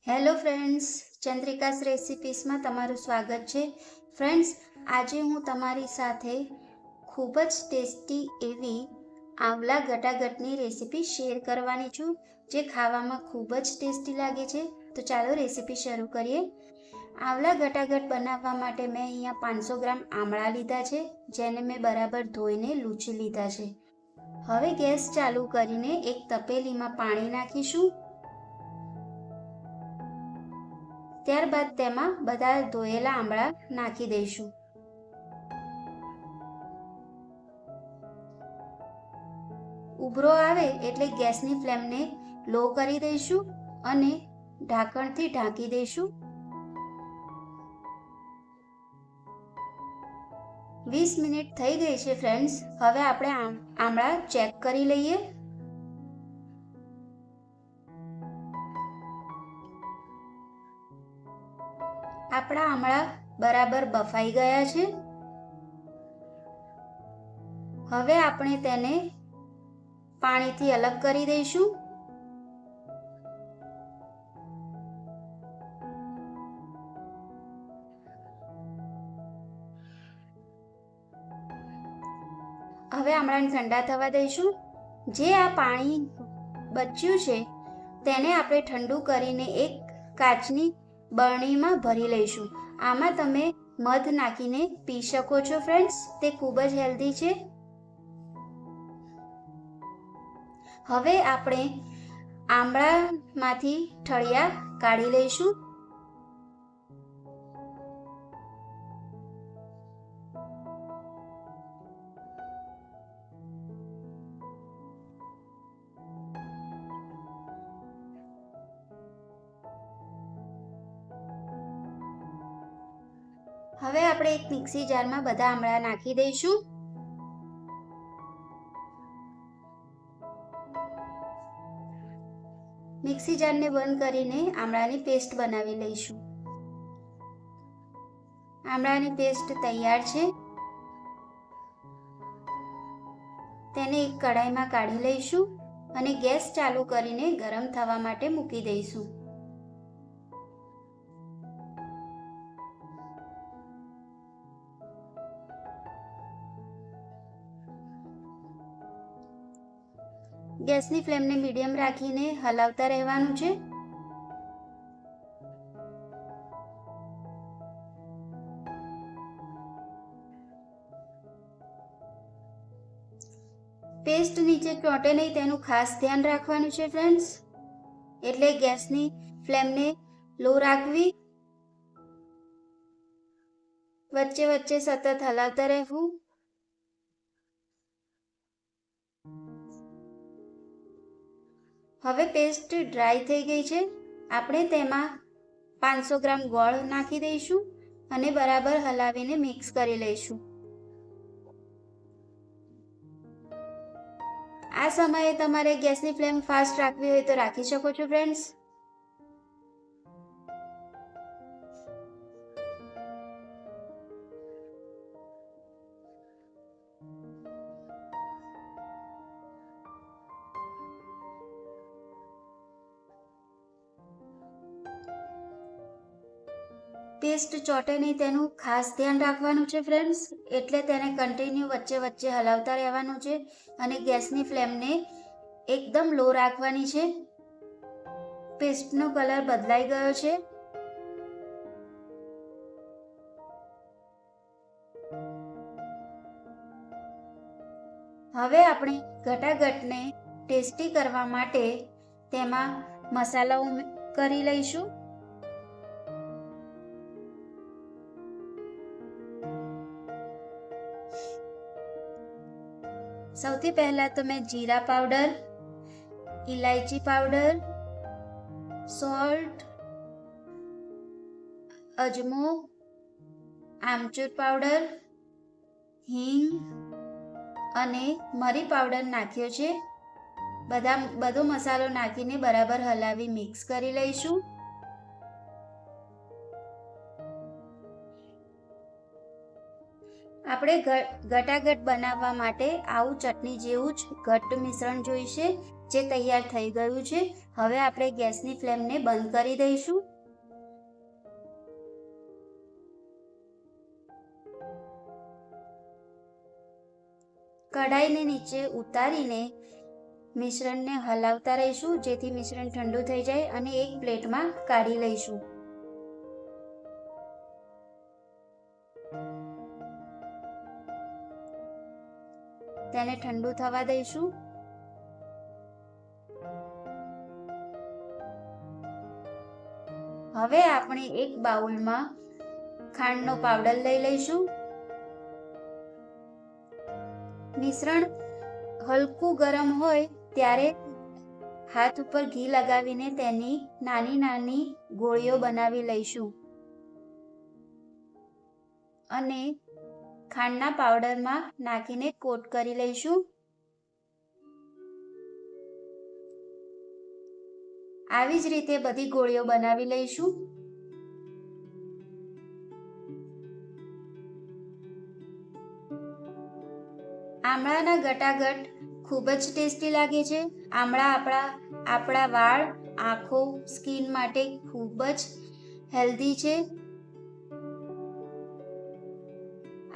Hello friends, ચંદ્રિકાસ રેસિપીસમાં તમારું સ્વાગત છે. ફ્રેન્ડ્સ, આજે હું તમારી સાથે ખૂબ જ ટેસ્ટી એવી આંવલા ગટાગટની રેસિપી શેર કરવાની છું, જે ખાવામાં ખૂબ જ ટેસ્ટી લાગે છે. તો ચાલો રેસિપી શરૂ કરીએ. આંવલા ગટાગટ બનાવવા માટે મેં અહીંયા 500 ગ્રામ આમળા લીધા છે, જેને મેં બરાબર ધોઈને લૂછી લીધા છે. હવે ગેસ ચાલુ કરીને એક તપેલીમાં પાણી નાખીશું. ત્યારબાદ તેમાં બધા ધોયેલા આંબળા નાખી દઈશું. ઉભરો આવે એટલે ગેસની ફ્લેમને લો કરી દઈશું અને ઢાંકણથી ઢાંકી દઈશું. 20 મિનિટ થઈ ગઈ છે ફ્રેન્ડ્સ. હવે આપણે આંબળા ચેક કરી લઈએ. આપણા આમળા બરાબર બફાઈ ગયા છે. હવે આપણે તેને પાણીથી અલગ કરી દઈશું. હવે આમળાને ઠંડા થવા દઈશું. જે આ પાણી બચ્યું છે તેને આપણે ઠંડુ કરીને એક કાચની બરણીમાં ભરી લઈશું. આમાં તમે મધ નાખીને પી શકો છો ફ્રેન્ડ્સ. તે ખૂબ જ હેલ્ધી છે. હવે આપણે આંબળામાંથી ઠળિયા કાઢી લઈશું. હવે આપણે એક મિક્સી જારમાં બધા આંબળા નાખી દઈશું. મિક્સી જારને બંધ કરીને આંબળાની પેસ્ટ બનાવી લઈશું. આંબળાની પેસ્ટ તૈયાર છે. તેને એક કઢાઈમાં કાઢી લઈશું અને ગેસ ચાલુ કરીને ગરમ થવા માટે મૂકી દઈશું. ગેસની ફ્લેમને મીડિયમ રાખીને હલાવતા રહેવાનું છે. પેસ્ટ નીચે ચોંટે નહીં તેનું ખાસ ધ્યાન રાખવાનું છે ફ્રેન્ડ્સ. એટલે ગેસની ફ્લેમને લો રાખવી. વચ્ચે વચ્ચે સતત હલાવતા રહેવું. હવે પેસ્ટ ડ્રાય થઈ ગઈ છે. આપણે તેમાં 500 ગ્રામ ગોળ નાખી દઈશું અને બરાબર હલાવીને મિક્સ કરી લઈશું. આ સમયે તમારે ગેસની ફ્લેમ ફાસ્ટ રાખવી હોય તો રાખી શકો છો ફ્રેન્ડ્સ. પેસ્ટ ચોટે નહીં તેનું ખાસ ધ્યાન રાખવાનું છે ફ્રેન્ડ્સ. એટલે તેને કન્ટિન્યુ વચ્ચે વચ્ચે હલાવતા રહેવાનું છે અને ગેસની ફ્લેમને એકદમ લો રાખવાની છે. પેસ્ટનો કલર બદલાઈ ગયો છે. હવે આપણે ગટાગટને ટેસ્ટી કરવા માટે તેમાં મસાલાઓ કરી લઈશું. સૌથી પહેલા તો મેં જીરા પાવડર, ઇલાયચી પાવડર, સોલ્ટ, અજમો, આમચૂર પાવડર, હિંગ અને મરી પાવડર નાખ્યો છે. બધો મસાલો નાખીને બરાબર હલાવી મિક્સ કરી લઈશું. આપણે ગટાગટ બનાવવા માટે આવું ચટણી જેવું જ ઘટ્ટ મિશ્રણ જોઈશે. જે તૈયાર થઈ ગયું છે. હવે આપણે ગેસની ફ્લેમને બંધ કરી દઈશું. કઢાઈને નીચે ઉતારીને મિશ્રણને હલાવતા રહીશું, જેથી મિશ્રણ ઠંડુ થઈ જાય અને એક પ્લેટમાં કાઢી લઈશું. તેને ઠંડુ થવા દઈશું. હવે આપણે એક બાઉલમાં ખાંડનો પાવડર લઈ લઈશું. મિશ્રણ હલકું ગરમ હોય ત્યારે હાથ ઉપર ઘી લગાવીને તેની નાની નાની ગોળીઓ બનાવી લઈશું અને ખાંડના પાવડરમાં નાખીને કોટ કરી લઈશું. આવી જ રીતે બધી ગોળીઓ બનાવી લઈશું. આમળાના ગટાગટ ખૂબ જ ટેસ્ટી લાગે છે. આમળા આપણા વાળ, આંખો, સ્કિન માટે ખૂબ જ હેલ્ધી છે.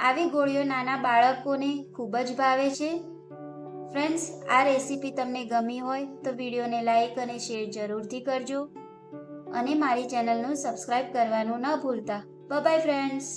આવી ગોળીઓ નાના બાળકોને ખૂબ જ ભાવે છે. ફ્રેન્ડ્સ, આ રેસીપી તમને ગમી હોય તો વિડીયોને લાઈક અને શેર જરૂરથી કરજો અને મારી ચેનલનું સબસ્ક્રાઈબ કરવાનું ન ભૂલતા. Bye bye friends.